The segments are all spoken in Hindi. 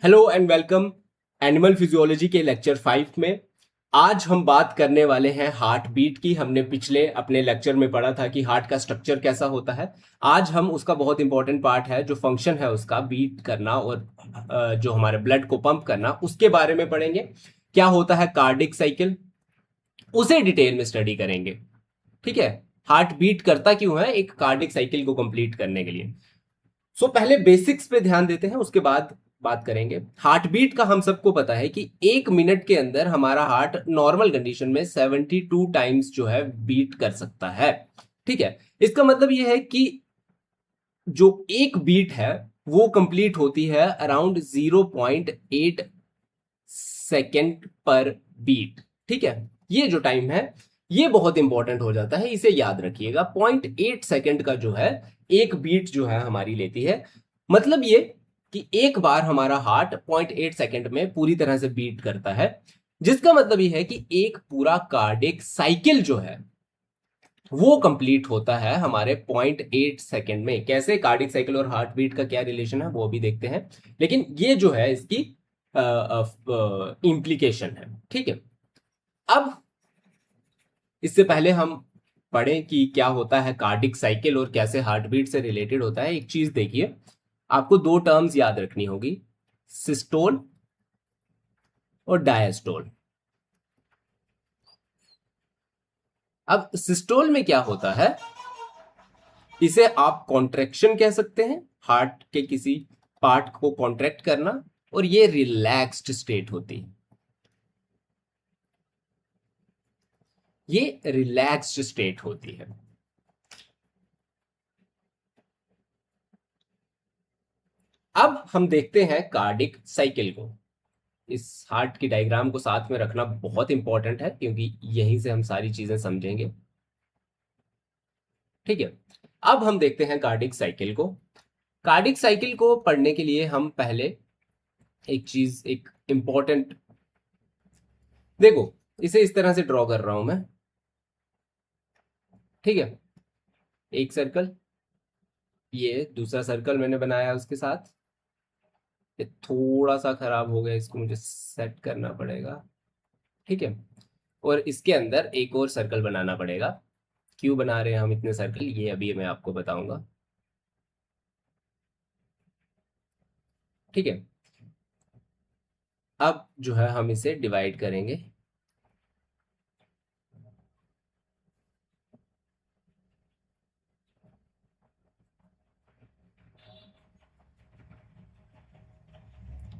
Hello and welcome animal physiology के लेक्चर 5 में। आज हम बात करने वाले हैं हार्ट बीट की। हमने पिछले अपने लेक्चर में पढ़ा था कि हार्ट का स्ट्रक्चर कैसा होता है। आज हम उसका बहुत इंपॉर्टेंट पार्ट है जो फंक्शन है उसका बीट करना और जो हमारे ब्लड को पंप करना उसके बारे में पढ़ेंगे। क्या होता है कार्डिक साइकिल, उसे डिटेल में स्टडी करेंगे। ठीक है, हार्ट बीट करता क्यों है एक कार्डिक साइकिल को कंप्लीट करने के लिए। पहले बेसिक्स पे ध्यान देते हैं, उसके बाद बात करेंगे। हार्ट बीट का हम सबको पता है कि एक मिनट के अंदर हमारा हार्ट नॉर्मल कंडीशन में 72 टाइम्स जो है बीट कर सकता है। ठीक है, इसका मतलब यह है कि जो एक बीट है वो कंप्लीट होती है अराउंड 0.8 सेकेंड पर बीट। ठीक है, ये जो टाइम है ये बहुत इंपॉर्टेंट हो जाता है, इसे याद रखिएगा। 0.8 सेकेंड का जो है एक बीट जो है हमारी लेती है। मतलब ये कि एक बार हमारा हार्ट 0.8 सेकेंड में पूरी तरह से बीट करता है, जिसका मतलब ये है कि एक पूरा कार्डिक साइकिल जो है वो कंप्लीट होता है हमारे 0.8 सेकेंड में। कैसे, कार्डिक साइकिल और हार्ट बीट का क्या रिलेशन है वो भी देखते हैं, लेकिन ये जो है इसकी इम्प्लीकेशन है। ठीक है, अब इससे पहले हम पढ़ें कि क्या होता है कार्डिक साइकिल और कैसे हार्ट बीट से रिलेटेड होता है। एक चीज देखिए, आपको दो टर्म्स याद रखनी होगी, सिस्टोल और डायस्टोल। अब सिस्टोल में क्या होता है, इसे आप कॉन्ट्रैक्शन कह सकते हैं, हार्ट के किसी पार्ट को कॉन्ट्रैक्ट करना, और ये रिलैक्स्ड स्टेट होती है, ये रिलैक्स्ड स्टेट होती है। अब हम देखते हैं कार्डिक साइकिल को। इस हार्ट की डायग्राम को साथ में रखना बहुत इंपॉर्टेंट है क्योंकि यहीं से हम सारी चीजें समझेंगे। ठीक है, अब हम देखते हैं कार्डिक साइकिल को। कार्डिक साइकिल को पढ़ने के लिए हम पहले एक चीज, एक इंपॉर्टेंट, देखो इसे इस तरह से ड्रॉ कर रहा हूं मैं। ठीक है, एक सर्कल, ये दूसरा सर्कल मैंने बनाया उसके साथ। ये थोड़ा सा खराब हो गया, इसको मुझे सेट करना पड़ेगा। ठीक है, और इसके अंदर एक और सर्कल बनाना पड़ेगा। क्यों बना रहे हैं हम इतने सर्कल, ये अभी मैं आपको बताऊंगा। ठीक है, अब जो है हम इसे डिवाइड करेंगे।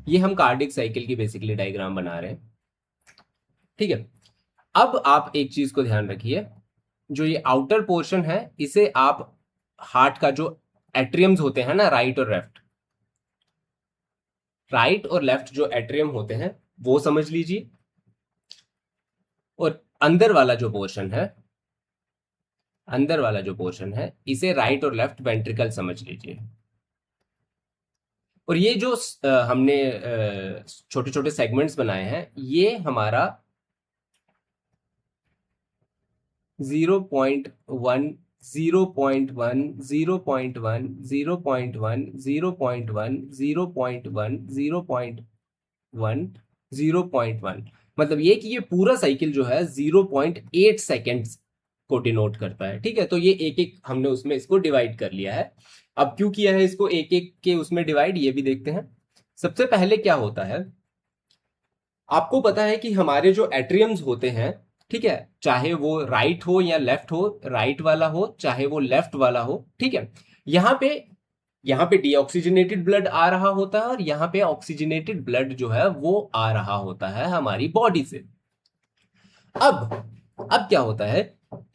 ये हम कार्डिक साइकिल की बेसिकली डायग्राम बना रहे हैं। ठीक है, अब आप एक चीज को ध्यान रखिए, जो ये आउटर पोर्शन है इसे आप हार्ट का जो एट्रियम्स होते हैं ना, राइट और लेफ्ट जो एट्रियम होते हैं वो समझ लीजिए, और अंदर वाला जो पोर्शन है इसे राइट और लेफ्ट वेंट्रिकल समझ लीजिए। और ये जो हमने छोटे छोटे सेगमेंट्स बनाए हैं, ये हमारा 0.1, 0.1, 0.1, 0.1, 0.1, 0.1, 0.1, 0.1, मतलब ये कि ये पूरा साइकिल जो है 0.8 सेकेंड्स को डिनोट करता है। ठीक है, तो ये एक एक हमने उसमें इसको डिवाइड कर लिया है। अब क्यों किया है इसको एक एक के उसमें डिवाइड, ये भी देखते हैं। सबसे पहले क्या होता है, आपको पता है कि हमारे जो एट्रियम्स होते हैं, ठीक है, चाहे वो राइट हो या लेफ्ट हो, राइट वाला हो चाहे वो लेफ्ट वाला हो, ठीक है, यहाँ पे यहाँ पे डीऑक्सीजनेटेड ब्लड आ रहा होता है और यहाँ पे ऑक्सीजनेटेड ब्लड जो है वो आ रहा होता है हमारी बॉडी से। अब क्या होता है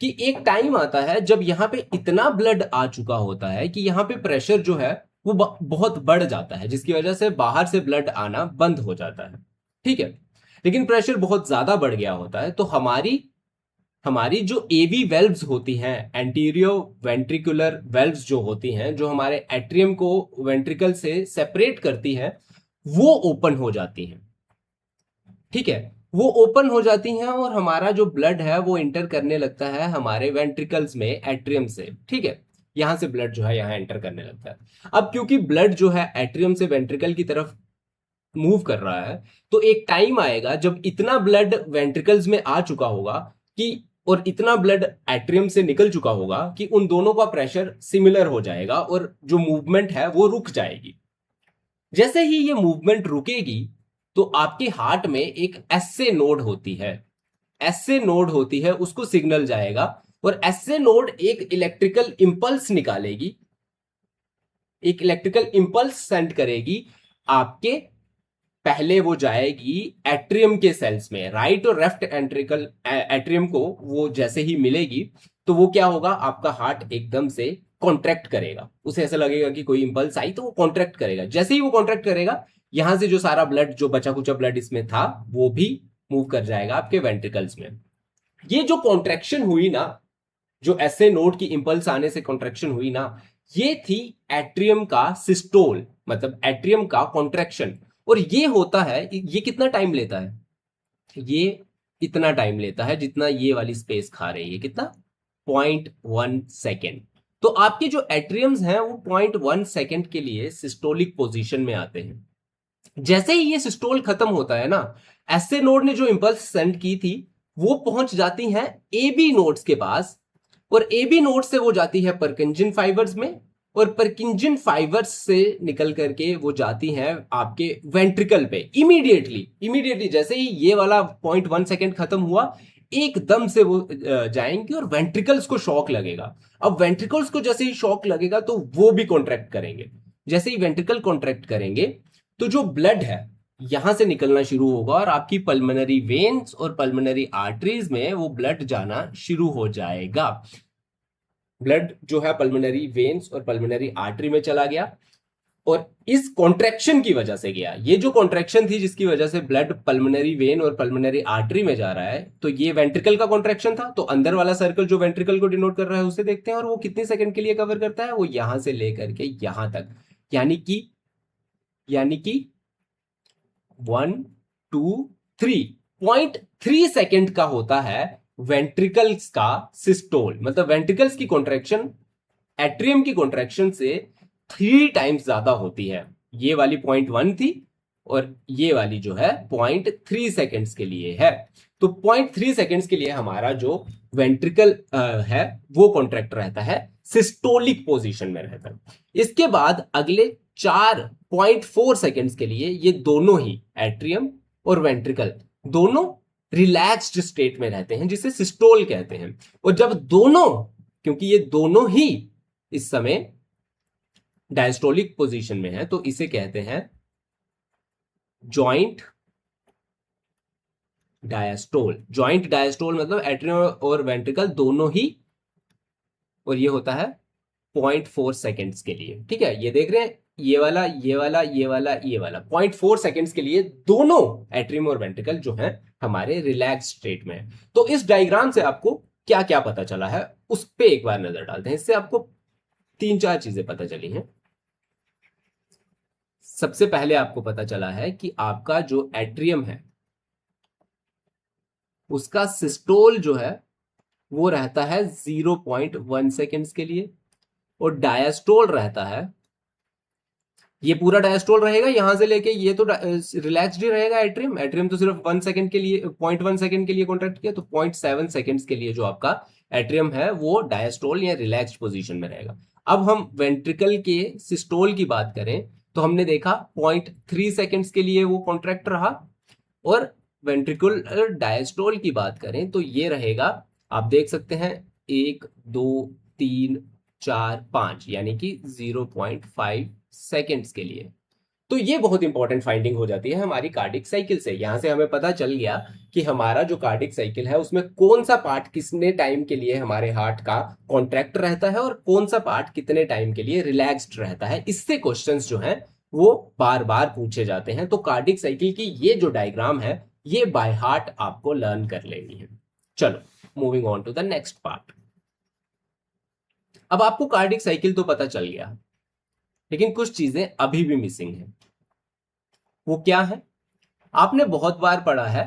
कि एक टाइम आता है जब यहाँ पे इतना ब्लड आ चुका होता है कि यहाँ पे प्रेशर जो है वो बहुत बढ़ जाता है, जिसकी वजह से बाहर से ब्लड आना बंद हो जाता है। ठीक है, लेकिन प्रेशर बहुत ज्यादा बढ़ गया होता है तो हमारी हमारी जो एवी वेल्व्स होती हैं, एंटीरियो वेंट्रिकुलर वेल्व्स जो होती हैं, जो हमारे एट्रियम को वेंट्रिकल से सेपरेट करती हैं, वो ओपन हो जाती हैं। ठीक है, वो ओपन हो जाती हैं और हमारा जो ब्लड है वो इंटर करने लगता है हमारे वेंट्रिकल्स में एट्रियम से। ठीक है, यहां से ब्लड जो है यहाँ एंटर करने लगता है। अब क्योंकि ब्लड जो है एट्रियम से वेंट्रिकल की तरफ मूव कर रहा है, तो एक टाइम आएगा जब इतना ब्लड वेंट्रिकल्स में आ चुका होगा कि और इतना ब्लड एट्रियम से निकल चुका होगा कि उन दोनों का प्रेशर सिमिलर हो जाएगा और जो मूवमेंट है वो रुक जाएगी। जैसे ही ये मूवमेंट रुकेगी तो आपके हार्ट में एक एसए नोड होती है, एसए नोड होती है, उसको सिग्नल जाएगा और एसए नोड एक इलेक्ट्रिकल इंपल्स निकालेगी, एक इलेक्ट्रिकल इंपल्स सेंड करेगी आपके, पहले वो जाएगी एट्रियम के सेल्स में, राइट और लेफ्ट एंट्रिकल एट्रियम को वो जैसे ही मिलेगी तो वो क्या होगा, आपका हार्ट एकदम से कॉन्ट्रैक्ट करेगा, उसे ऐसा लगेगा कि कोई इंपल्स आई तो वो कॉन्ट्रैक्ट करेगा। जैसे ही वो कॉन्ट्रैक्ट करेगा यहां से जो सारा ब्लड, जो बचा कुचा ब्लड इसमें था, वो भी मूव कर जाएगा आपके वेंट्रिकल्स में। ये जो कॉन्ट्रैक्शन हुई ना, जो एसए नोड की इंपल्स आने से कॉन्ट्रैक्शन हुई ना, ये थी एट्रियम का सिस्टोल, मतलब एट्रियम का कॉन्ट्रैक्शन। और ये होता है, ये कितना टाइम लेता है, ये इतना टाइम लेता है जितना ये वाली स्पेस खा रही है, कितना, 0.1 सेकेंड। तो आपके जो एट्रियम्स हैं वो 0.1 सेकेंड के लिए सिस्टोलिक पोजीशन में आते हैं। जैसे ही ये सिस्टोल खत्म होता है ना, एसए नोड ने जो इंपल्स सेंड की थी वो पहुंच जाती है एबी नोड्स के पास, और एबी नोड से वो जाती है परकिंजन फाइबर्स में, और परकिंजन फाइबर्स से निकल करके वो जाती हैं आपके वेंट्रिकल पे इमीडिएटली। इमीडिएटली जैसे ही ये वाला 0.1 सेकेंड खत्म हुआ, एकदम से वो जाएंगे और वेंट्रिकल्स को शॉक लगेगा। अब वेंट्रिकल्स को जैसे ही शॉक लगेगा तो वो भी कॉन्ट्रैक्ट करेंगे। जैसे ही वेंट्रिकल कॉन्ट्रैक्ट करेंगे तो जो ब्लड है यहां से निकलना शुरू होगा और आपकी पल्मोनरी वेन्स और पल्मोनरी आर्टरीज में वो ब्लड जाना शुरू हो जाएगा। ब्लड जो है पल्मोनरी वेन्स और पल्मोनरी आर्टरी में चला गया और इस कॉन्ट्रैक्शन की वजह से गया। ये जो कॉन्ट्रैक्शन थी जिसकी वजह से ब्लड पल्मोनरी वेन और पल्मोनरी आर्टरी में जा रहा है, तो ये वेंट्रिकल का कॉन्ट्रैक्शन था। तो अंदर वाला सर्कल जो वेंट्रिकल को डिनोट कर रहा है उसे देखते हैं, और वो कितने सेकंड के लिए कवर करता है, वो यहां से लेकर के यहां तक, यानी कि 1 2 3 0.3 सेकेंड का होता है वेंट्रिकल्स का सिस्टोल। मतलब वेंट्रिकल्स की कॉन्ट्रैक्शन एट्रियम की कॉन्ट्रैक्शन से 3 टाइम्स ज्यादा होती है। ये वाली 0.1 थी और ये वाली जो है 0.3 सेकेंड्स के लिए है। तो 0.3 सेकेंड्स के लिए हमारा जो वेंट्रिकल है वो कॉन्ट्रैक्ट रहता है, सिस्टोलिक पोजीशन में रहता है। इसके बाद अगले 4.4 सेकेंड्स के लिए ये दोनों ही एट्रियम और वेंट्रिकल दोनों रिलैक्स्ड स्टेट में रहते हैं, जिसे सिस्टोल कहते हैं। और जब दोनों, क्योंकि ये दोनों ही इस समय डायस्टोलिक पोजीशन में है, तो इसे कहते हैं जॉइंट डायस्टोल। जॉइंट डायस्टोल मतलब एट्रियम और वेंट्रिकल दोनों ही, और ये होता है 0.4 सेकेंड्स के लिए। ठीक है, ये देख रहे हैं, ये वाला ये वाला ये वाला ये वाला 0.4 सेकेंड्स के लिए दोनों एट्रियम और वेंट्रिकल जो है हमारे रिलैक्स स्टेट में है। तो इस डायग्राम से आपको क्या क्या पता चला है उस पर एक बार नजर डालते हैं। इससे आपको 3 4 चीजें पता चली हैं। सबसे पहले आपको पता चला है कि आपका जो एट्रियम है उसका सिस्टोल जो है वो रहता है 0.1 सेकेंड्स के लिए, और डायस्टोल रहता है, ये पूरा डायस्टोल रहेगा यहां से लेके ये तो रिलैक्स्ड ही रहेगा। एट्रियम एट्रियम तो सिर्फ 1 सेकेंड के लिए, 0.1 सेकेंड के लिए कॉन्ट्रैक्ट किया, तो 0.7 सेकेंड्स के लिए जो आपका एट्रियम है वो डायस्टोल या रिलैक्स्ड पोजीशन में रहेगा। अब हम वेंट्रिकल के सिस्टोल की बात करें तो हमने देखा 0.3 सेकेंड्स के लिए वो कॉन्ट्रैक्ट रहा, और वेंट्रिकुलर डायस्टोल की बात करें तो ये रहेगा, आप देख सकते हैं 1 2 3 4 5, यानी कि 0.5 सेकेंड्स के लिए। तो ये बहुत इंपॉर्टेंट फाइंडिंग हो जाती है हमारी कार्डिक साइकिल से। यहां से हमें पता चल गया कि हमारा जो कार्डिक साइकिल है उसमें कौन सा पार्ट कितने टाइम के लिए हमारे हार्ट का कॉन्ट्रैक्ट रहता है और कौन सा पार्ट कितने टाइम के लिए रिलैक्स्ड रहता है। इससे क्वेश्चंस जो हैं वो बार बार पूछे जाते हैं। तो कार्डिक साइकिल की ये जो डायग्राम है ये बाय हार्ट आपको लर्न कर लेनी है। चलो moving on to the next part. अब आपको कार्डिक साइकिल तो पता चल गया, लेकिन कुछ चीजें अभी भी मिसिंग है। वो क्या है? आपने बहुत बार पढ़ा है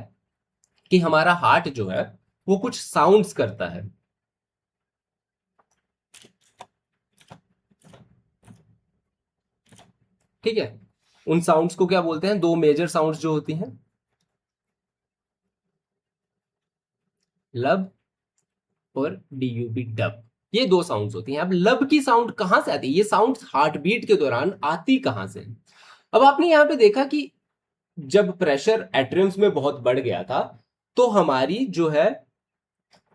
कि हमारा हार्ट जो है वो कुछ साउंड्स करता है। ठीक है, उन साउंड्स को क्या बोलते हैं? दो मेजर साउंड्स जो होती हैं, लब और डीयूबी, डब, ये दो साउंड्स होती हैं। अब लब की साउंड कहां से आती है? ये साउंड हार्ट बीट के दौरान आती कहां से? अब आपने यहां पे देखा कि जब प्रेशर एट्रियम्स में बहुत बढ़ गया था, तो हमारी जो है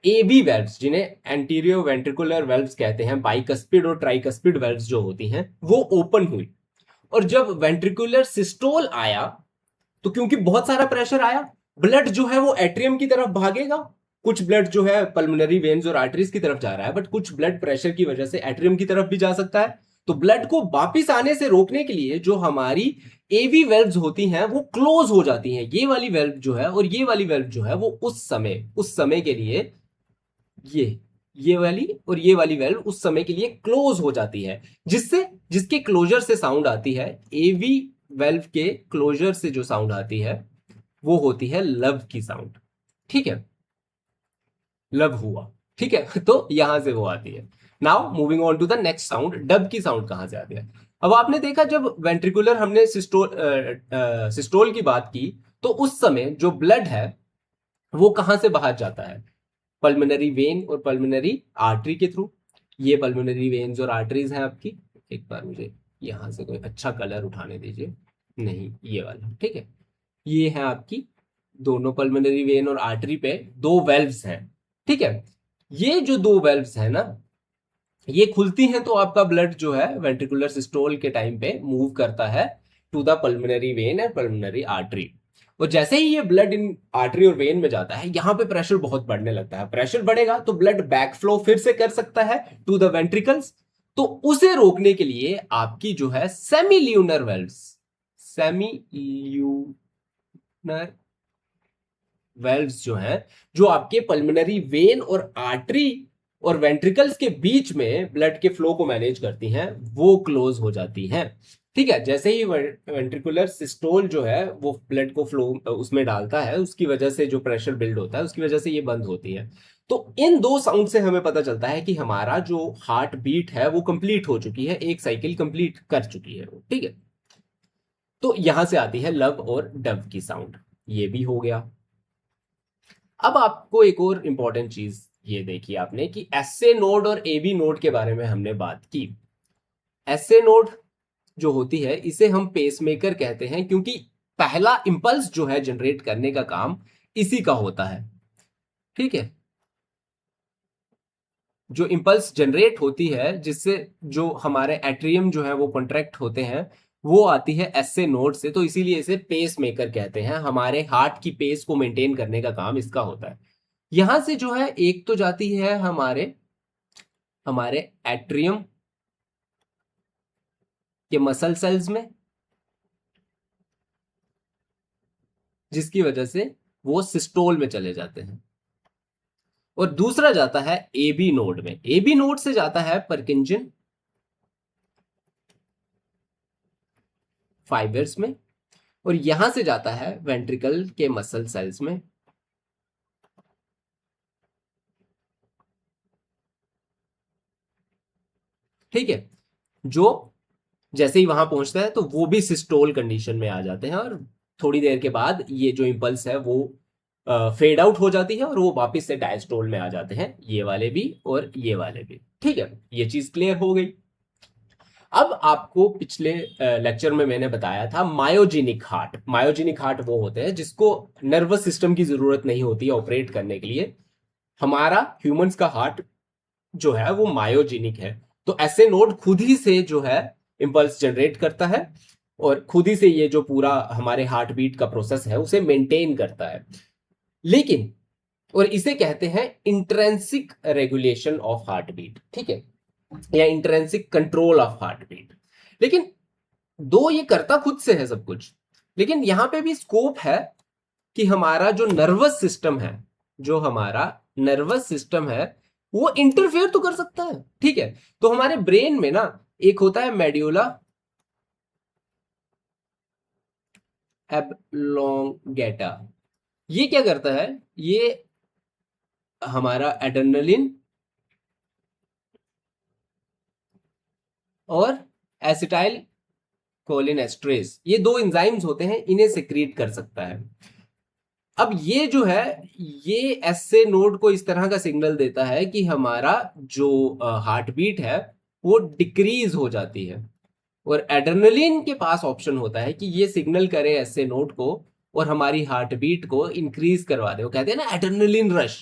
एबी वेल्व्स, जिन्हें एंटीरियर वेंट्रिकुलर वेल्व्स कहते हैं, बाइकस्पिड और ट्राइकस्पिड वेल्व्स जो होती हैं, वो ओपन हुई। और जब वेंट्रिकुलर सिस्टोल आया, तो क्योंकि बहुत सारा प्रेशर आया, ब्लड जो है वो एट्रियम की तरफ भागेगा। कुछ ब्लड जो है पल्मोनरी वेन्स और आर्टरीज की तरफ जा रहा है, बट कुछ ब्लड प्रेशर की वजह से एट्रियम की तरफ भी जा सकता है। तो ब्लड को वापिस आने से रोकने के लिए जो हमारी एवी वेल्व्स होती हैं वो क्लोज हो जाती हैं। ये वाली वेल्व जो है और ये वाली वेल्व जो है वो उस समय के लिए ये वाली और ये वाली वेल्व उस समय के लिए क्लोज हो जाती है, जिसके क्लोजर से साउंड आती है, एवी वेल्व के क्लोजर से जो साउंड आती है वो होती है लव की साउंड। ठीक है, लव हुआ। ठीक है तो यहां से वो आती है। Now moving on to the next sound, dub की साउंड कहां से आती है? अब आपने देखा जब वेंट्रिकुलर हमने सिस्टोल की बात की, तो उस समय जो ब्लड है वो कहां से बाहर जाता है? पल्मोनरी वेन और पल्मोनरी आर्टरी के थ्रू। ये पल्मोनरी वेन्स और आर्टरीज हैं आपकी। एक बार मुझे यहां से कोई अच्छा कलर उठाने दीजिए, नहीं ये वाला, ठीक है। ये है आपकी दोनों पल्मोनरी वेन और आर्टरी पे दो वेल्व्स हैं, ठीक है। ये जो दो वेल्व्स हैं ना, ये खुलती हैं तो आपका ब्लड जो है वेंट्रिकुलर सिस्टोल के टाइम पे मूव करता है to the pulmonary vein and pulmonary artery. और जैसे ही ये ब्लड इन आर्टरी और वेन में जाता है, यहां पे प्रेशर बहुत बढ़ने लगता है। प्रेशर बढ़ेगा तो ब्लड बैक फ्लो फिर से कर सकता है टू द वेंट्रिकल्स। तो उसे रोकने के लिए आपकी जो है semi lunar valves, semi lunar valves जो हैं, जो आपके पल्मोनरी वेन और आर्टरी और वेंट्रिकल्स के बीच में ब्लड के फ्लो को मैनेज करती हैं, वो क्लोज हो जाती हैं। ठीक है, जैसे ही वेंट्रिकुलर सिस्टोल जो है वो ब्लड को फ्लो उसमें डालता है, उसकी वजह से जो प्रेशर बिल्ड होता है उसकी वजह से ये बंद होती है। तो इन दो साउंड से हमें पता चलता है कि हमारा जो हार्ट बीट है वो कंप्लीट हो चुकी है, एक साइकिल कंप्लीट कर चुकी है वो। ठीक है, तो यहां से आती है लव और डव की साउंड। ये भी हो गया। अब आपको एक और इंपॉर्टेंट चीज ये देखी आपने कि एसए नोड और एबी नोड के बारे में हमने बात की। एसए नोड जो होती है इसे हम पेसमेकर कहते हैं, क्योंकि पहला इंपल्स जो है जनरेट करने का काम इसी का होता है। ठीक है, जो इंपल्स जनरेट होती है जिससे जो हमारे एट्रियम जो है वो कॉन्ट्रैक्ट होते हैं, वो आती है एसए नोड से। तो इसीलिए इसे पेस मेकर कहते हैं। हमारे हार्ट की पेस को मेंटेन करने का काम इसका होता है। यहां से जो है एक तो जाती है हमारे हमारे एट्रियम के मसल सेल्स में, जिसकी वजह से वो सिस्टोल में चले जाते हैं। और दूसरा जाता है एबी नोड में। एबी नोड से जाता है परकिंजन फाइबर्स में, और यहां से जाता है वेंट्रिकल के मसल सेल्स में। ठीक है, जो जैसे ही वहां पहुंचता है तो वो भी सिस्टोल कंडीशन में आ जाते हैं, और थोड़ी देर के बाद ये जो इंपल्स है वो फेड आउट हो जाती है और वो वापस से डायस्टोल में आ जाते हैं, ये वाले भी और ये वाले भी। ठीक है, ये चीज क्लियर हो गई। अब आपको पिछले लेक्चर में मैंने बताया था मायोजेनिक हार्ट। मायोजेनिक हार्ट वो होते हैं जिसको नर्वस सिस्टम की जरूरत नहीं होती है ऑपरेट करने के लिए। हमारा ह्यूमंस का हार्ट जो है वो मायोजेनिक है। तो ऐसे नोड खुद ही से जो है इंपल्स जनरेट करता है, और खुद ही से ये जो पूरा हमारे हार्ट बीट का प्रोसेस है उसे मेंटेन करता है। लेकिन और इसे कहते हैं intrinsic regulation of heart beat. ठीक है, या intrinsic control of heart beat. लेकिन दो ये करता खुद से है सब कुछ, लेकिन यहां पे भी स्कोप है कि हमारा जो नर्वस सिस्टम है, जो हमारा नर्वस सिस्टम है वो इंटरफेयर तो कर सकता है। ठीक है, तो हमारे ब्रेन में ना एक होता है मेड्यूला एब्लोंगेटा। ये क्या करता है? ये हमारा एड्रेनलिन और एसिटाइल कोलिनेस्ट्रेज, ये दो एंजाइम्स होते हैं, इन्हें सिक्रीट कर सकता है। अब ये जो है, ये एसए नोड को इस तरह का सिग्नल देता है कि हमारा जो हार्ट बीट है वो डिक्रीज हो जाती है, और एड्रेनलिन के पास ऑप्शन होता है कि ये सिग्नल करे एसए नोड को और हमारी हार्ट बीट को इंक्रीज करवा दे। वो कहते हैं ना एड्रेनलिन रश,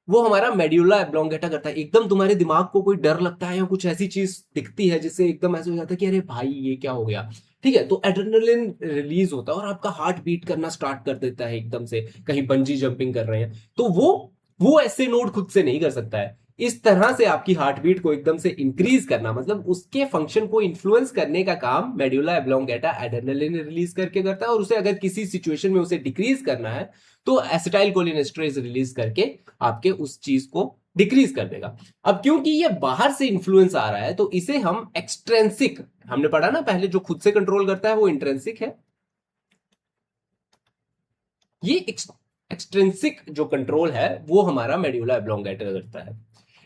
वो हमारा मेड्यूला एब्लोंगेटा करता है। एकदम तुम्हारे दिमाग को कोई डर लगता है या कुछ ऐसी चीज दिखती है जिससे एकदम ऐसा हो जाता है कि अरे भाई ये क्या हो गया, ठीक है, तो एड्रेनलिन रिलीज होता है और आपका हार्ट बीट करना स्टार्ट कर देता है एकदम से, कहीं बंजी जंपिंग कर रहे हैं। तो वो ऐसे नोड खुद से नहीं कर सकता है। इस तरह से आपकी हार्ट बीट को एकदम से इंक्रीज करना, मतलब उसके फंक्शन को इन्फ्लुएंस करने का काम मेड्यूला एब्लोंगेटा एड्रेनलिन रिलीज करके करता है, और उसे अगर किसी सिचुएशन में उसे डिक्रीज करना है तो एसिटाइल कोलिनेस्टरेज रिलीज करके आपके उस चीज को डिक्रीज कर देगा। अब क्योंकि ये बाहर से इंफ्लुएंस आ रहा है तो इसे हम एक्सट्रेंसिक, हमने पढ़ा ना पहले, जो खुद से कंट्रोल करता है वो इंट्रेंसिक है, ये एक्सट्रेंसिक जो कंट्रोल है वो हमारा मेड्यूला एब्लोंगेटा करता है।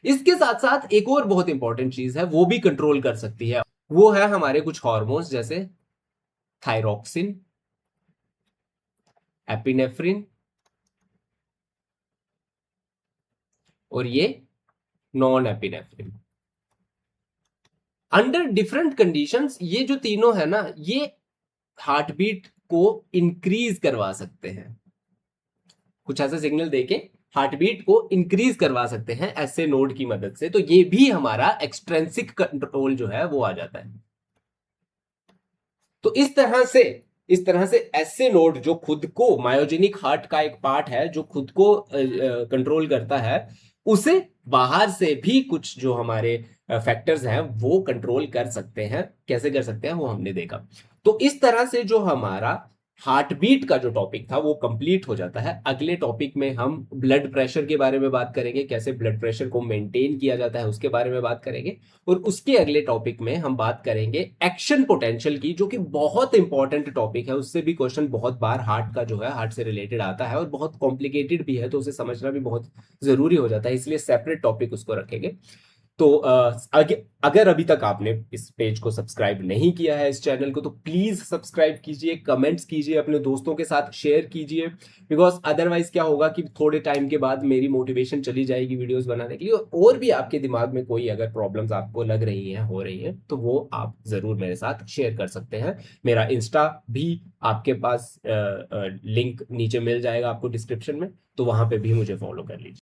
इसके साथ साथ एक और बहुत इंपॉर्टेंट चीज है वो भी कंट्रोल कर सकती है, वो है हमारे कुछ हार्मोन्स जैसे थायरॉक्सिन, एपिनेफ्रिन और ये non epinephrine. Under different conditions ये जो तीनों है ना, ये हार्ट बीट को इंक्रीज करवा सकते हैं, कुछ ऐसा सिग्नल देके हार्ट बीट को इंक्रीज करवा सकते हैं ऐसे नोड की मदद से। तो ये भी हमारा एक्सट्रेंसिक कंट्रोल जो है वो आ जाता है। तो इस तरह से ऐसे नोड जो खुद को, मायोजेनिक हार्ट का एक पार्ट है जो खुद को कंट्रोल करता है, उसे बाहर से भी कुछ जो हमारे फैक्टर्स हैं वो कंट्रोल कर सकते हैं। कैसे कर सकते हैं वो हमने देखा। तो इस तरह से जो हमारा हार्ट बीट का जो टॉपिक था वो कंप्लीट हो जाता है। अगले टॉपिक में हम ब्लड प्रेशर के बारे में बात करेंगे, कैसे ब्लड प्रेशर को मेंटेन किया जाता है उसके बारे में बात करेंगे, और उसके अगले टॉपिक में हम बात करेंगे एक्शन पोटेंशियल की, जो कि बहुत इंपॉर्टेंट टॉपिक है। उससे भी क्वेश्चन बहुत बार हार्ट का जो है, हार्ट से रिलेटेड आता है और बहुत कॉम्प्लिकेटेड भी है, तो उसे समझना भी बहुत जरूरी हो जाता है, इसलिए सेपरेट टॉपिक उसको रखेंगे। तो अगर अभी तक आपने इस पेज को सब्सक्राइब नहीं किया है, इस चैनल को, तो प्लीज सब्सक्राइब कीजिए, कमेंट्स कीजिए, अपने दोस्तों के साथ शेयर कीजिए, बिकॉज अदरवाइज क्या होगा कि थोड़े टाइम के बाद मेरी मोटिवेशन चली जाएगी वीडियोस बनाने के लिए। और भी आपके दिमाग में कोई अगर प्रॉब्लम्स आपको लग रही हैं, हो रही हैं, तो वो आप जरूर मेरे साथ शेयर कर सकते हैं। मेरा इंस्टा भी आपके पास लिंक नीचे मिल जाएगा आपको डिस्क्रिप्शन में, तो वहां पे भी मुझे फॉलो कर लीजिए।